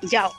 जाओ।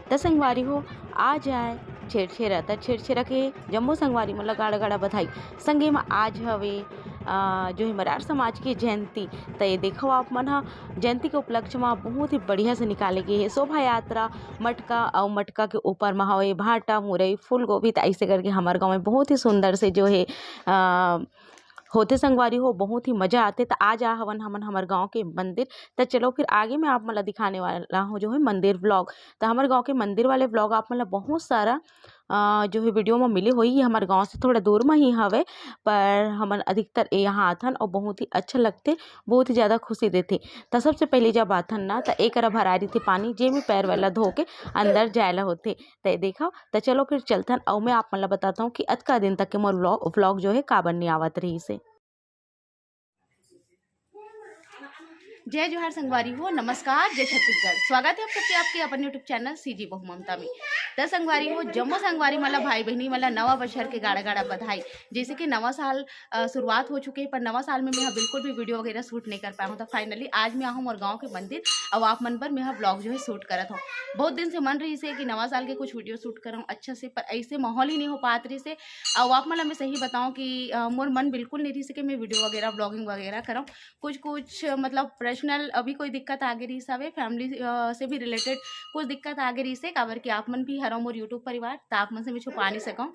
त संगवारी हो आज आए छेड़छेरा त छेड़छेरा के जम्मो संगवारी मन ला गाड़ा गाड़ा बधाई। संगे में आज हवे जो है मरार समाज की जयंती। तो ये देखो आप मन हा जयंती के उपलक्ष्य में बहुत ही बढ़िया से निकाले गए है शोभा यात्रा मटका और मटका के ऊपर में हवे भाटा मुरई फूल गोभी। तो ऐसे करके हमारे गाँव में बहुत ही सुंदर से जो है होते संगवारी हो बहुत ही मजा आते। तो आज आ हवन हमन हमारे गांव के मंदिर। तो चलो फिर आगे मैं आप मला दिखाने वाला हूँ जो है मंदिर व्लॉग। तो हमारे गांव के मंदिर वाले व्लॉग आप मला बहुत सारा जो है वीडियो में मिले हुई। ये हमारे गांव से थोड़ा दूर में ही हवे पर हमन अधिकतर यहाँ आथन और बहुत ही अच्छा लगते बहुत ही ज़्यादा खुशी देते। तो सबसे पहले जब आथन ना तो एक भरारी थे पानी जे में पैर वाला धो के अंदर जायला होते। तो देखा तो चलो फिर चलथन और मैं आप मला बताता हूँ कि अतका दिन तक के मोर व्लॉग जो है काबर नहीं आवत रही से। जय जोहार संगवारी हो नमस्कार जय छत्तीसगढ़। स्वागत है आप सबके आपके अपन यूट्यूब चैनल सीजी बहु ममता में। तो संगवारी हो जम्मो संगवारी मला भाई बहनी मला नवा बछर के गाड़ा गाड़ा बधाई। जैसे कि नवा साल शुरुआत हो चुके पर नवा साल में मैं बिल्कुल भी वीडियो वगैरह शूट नहीं कर पाया हूँ। तो फाइनली आज मैं आहूँ और गाँव के मंदिर और आप मन पर मैं ब्लॉग जो है शूट करत हूँ। बहुत दिन से मन रही से कि नवा साल के कुछ वीडियो शूट कराऊँ अच्छा से पर ऐसे माहौल ही नहीं हो पात रही से। और आप मला मैं सही बताऊँ कि मोर मन बिल्कुल नहीं रही से कि मैं वीडियो वगैरह ब्लॉगिंग वगैरह कराऊँ। कुछ मतलब पर्सनल अभी कोई दिक्कत आ गई सावे फैमिली से भी रिलेटेड कुछ दिक्कत आ गई से काबर कि आप मन भी हरो मोर यूट्यूब परिवार तो आप मन से मैं छुपा नहीं सकूँ।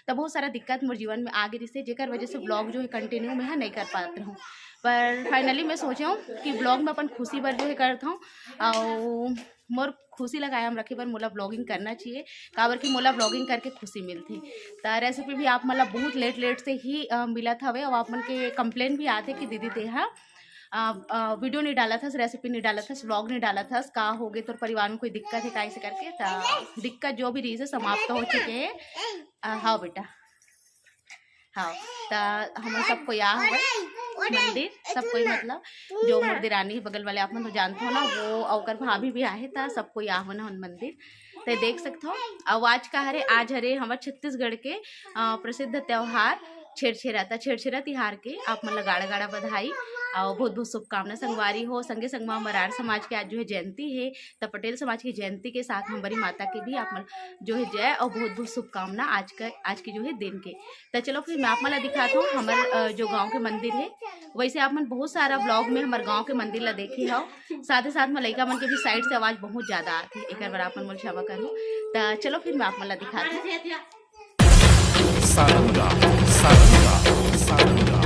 तो बहुत सारा दिक्कत मोर जीवन में आ गई से जेकर वजह से ब्लॉग जो है कंटिन्यू मैं नहीं कर पाती हूँ। पर फाइनली मैं सोचा हूँ कि ब्लॉग में अपन खुशी भर जो है करता हूँ और मोर खुशी लगाए हम रखे पर मोला ब्लॉगिंग करना चाहिए काबर कि मोला ब्लॉगिंग करके खुशी मिलती। तो रेसिपी भी आप मतलब बहुत लेट से ही मिला था और आप मन के कंप्लेन भी आते कि दीदी तेहा वीडियो नहीं डाला था रेसिपी नहीं डाला था व्लॉग नहीं डाला था का हो गए तो परिवार में कोई दिक्कत है कैसे करके। तो दिक्कत जो भी रही है समाप्त हो चुके हैं। हाँ बेटा हाँ तो हम सबको यहाँ हुआ मंदिर सब कोई मतलब जो मोर दिरानी बगल वाले आप मन तो जानते हो ना वो और भाभी भी आए था सबको यहाँ होना मंदिर। तो देख सकते हो आवाज का हरे आज हरे हमारे छत्तीसगढ़ के प्रसिद्ध त्योहार छेड़छेरा था छेड़छेरा तिहार के आप मतलब गाड़ा गाड़ा बधाई। और बहुत बहुत शुभकामना संगवारी हो। संगे संगवा मरार समाज के आज जो है जयंती है, तो पटेल समाज की जयंती के साथ हमारी माता की भी आप जो है जय और बहुत बहुत शुभकामना आज की जो है दिन के। तो चलो फिर मैं आप मला दिखाता हूँ हमारे जो गाँव के मंदिर है। वैसे आप मन बहुत सारा ब्लॉग में हमारे गाँव के मंदिर ला देखे हो, साथ ही साथ में लड़का मन के भी साइड से आवाज़ बहुत ज़्यादा आती है, एक बार आप मन क्षमा करूँ। तो चलो फिर मैं आप मला दिखाती हूँ। सारंगा सारंगा सारंगा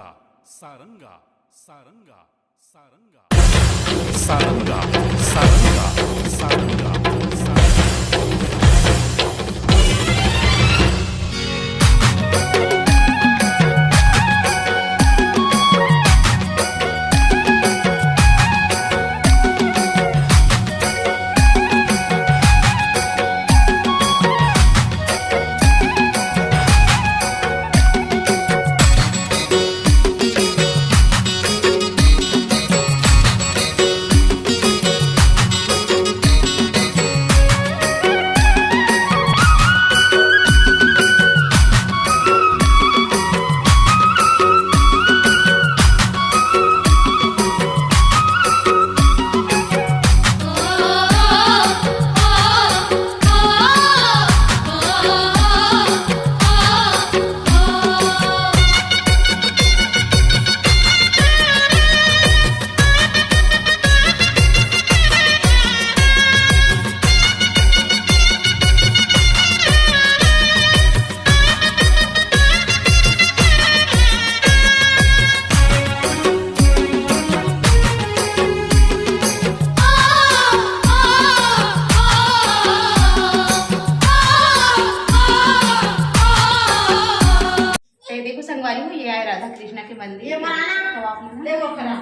सारंगा सारंगा सारंगा सारंगा सारंगा सारंगा सारंगा संगवारी हूँ। ये आए राधा कृष्णा के मंदिर। ये माना तो आप देखो खरा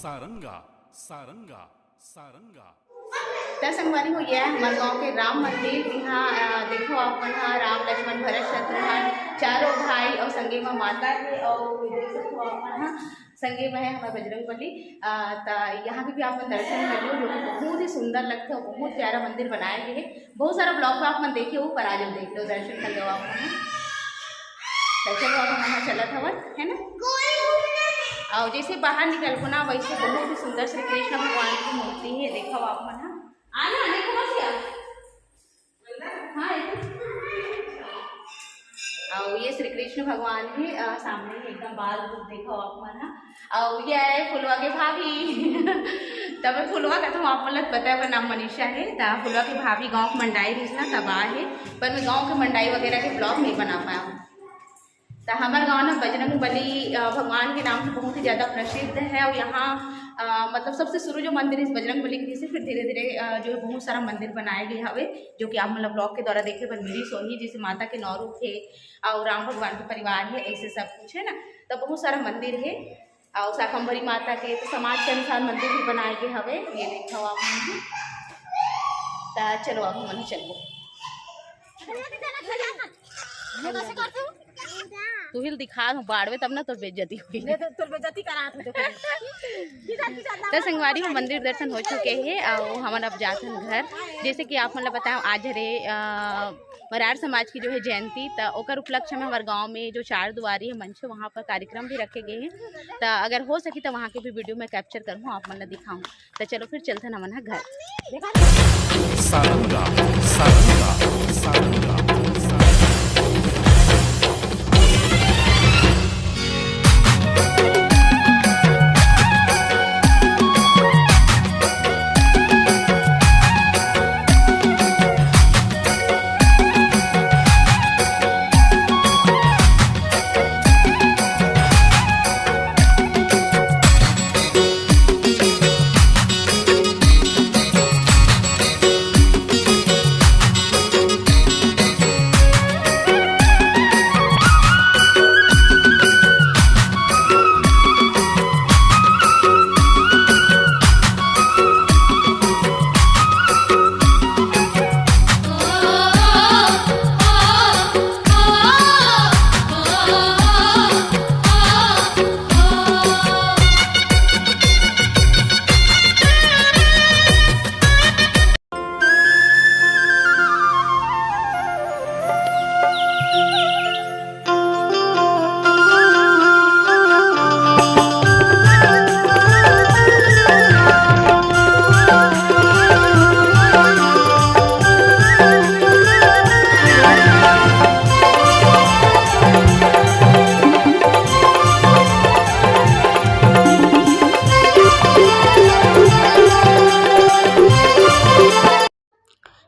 सारंगा सारंगा सारंगा त संगवारी हो यह हमारे गाँव के राम मंदिर यहाँ देखो आप यहाँ राम लक्ष्मण भरत शत्रुघ्न चारों भाई और संगे में माता है और देख सकते हो आप यहाँ संगे में है हमारे बजरंगबली। यहाँ के भी आप दर्शन कर लो जो कि बहुत ही सुंदर लगता है, बहुत प्यारा मंदिर बनाया गया है। बहुत सारा ब्लॉग आप मन देखे हो, पर आज हम देख लो, दर्शन कर लो आप वहाँ। दर्शन आप वहाँ चला था है ना। और जैसे बाहर निकल को ना वैसे बहुत ही सुंदर श्री कृष्ण भगवान की मूर्ति है, देखो आप मन आना देखो बस यार। हाँ और ये श्री कृष्ण भगवान के सामने एकदम बाल रूप देखो आप मन। और ये है फुलवा के भाभी तब फुलवा का तो आप मतलब पता है नाम मनीषा है। तब फुलवा की भाभी गांव के मंडाई रिसना तब है, पर मैं गांव के मंडाई वगैरह के ब्लॉग नहीं बना पाया हूँ। तो हमारे गाँव ना बजरंगबली भगवान के नाम से बहुत ही ज़्यादा प्रसिद्ध है। और यहाँ मतलब सबसे शुरू जो मंदिर इस बजरंगबली के से फिर धीरे धीरे जो है बहुत सारा मंदिर बनाए गए हवे, जो कि आप मतलब ब्लॉग के द्वारा देखे पर मिली सोही, जैसे माता के 9 रूप है और राम भगवान के परिवार है, ऐसे सब कुछ है ना। तो बहुत सारा मंदिर है और शाकंभरी माता के तो समाज के अनुसार मंदिर भी बनाए गए हवे। ये देखो आप मन। तो चलो आप मन चलो तू हिल दिखा बाड़वे तब ना तो बेइज्जती हुई तो बेइज्जती करा तो संगवारी में मंदिर दर्शन हो चुके हैं और हम अब जाते हैं घर। जैसे कि आप मतलब बताओ आज रे मरार समाज की जो है जयंती, तो ओकर उपलक्ष्य में हमारे गांव में जो 4 दुआरी है मंच वहाँ पर कार्यक्रम भी रखे गए हैं। तो अगर हो सके तो वहाँ के भी वीडियो में कैप्चर करूँ, आप मन दिखाऊँ। तो चलो फिर चलते ना मन घर। सारंगा सारंगा सारंगा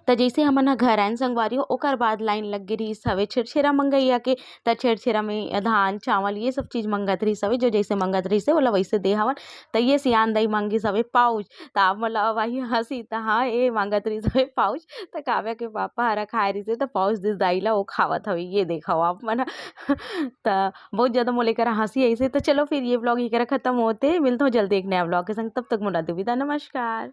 तो जैसे हमन घर आन संगवारी हो ओकर बाद लाइन लग गई रही हवे छेरछेरा मंगैया के। तो छेरछेरा में धान चावल ये सब चीज़ मंगत रही हवे, जो जैसे मंगत रही से बोला वैसे दे हवन। तो ये सियान दई मांगी हवे पाउच। तो आप मतलब वही हंसी तो हाँ ये मांगत रही हवे पाउच। तो काव्या के पापा हरा खाए रही से तो पाउच दिस दाई ला वो खावत हवे, ये देखो आप मन। तो बहुत ज़्यादा मोले कर हंसी ऐसे। तो चलो फिर ये ब्लॉग ही कर खत्म होते, मिलते हो जल्दी एक नया ब्लॉग के संग। तब तक मुला दुविधा, नमस्कार।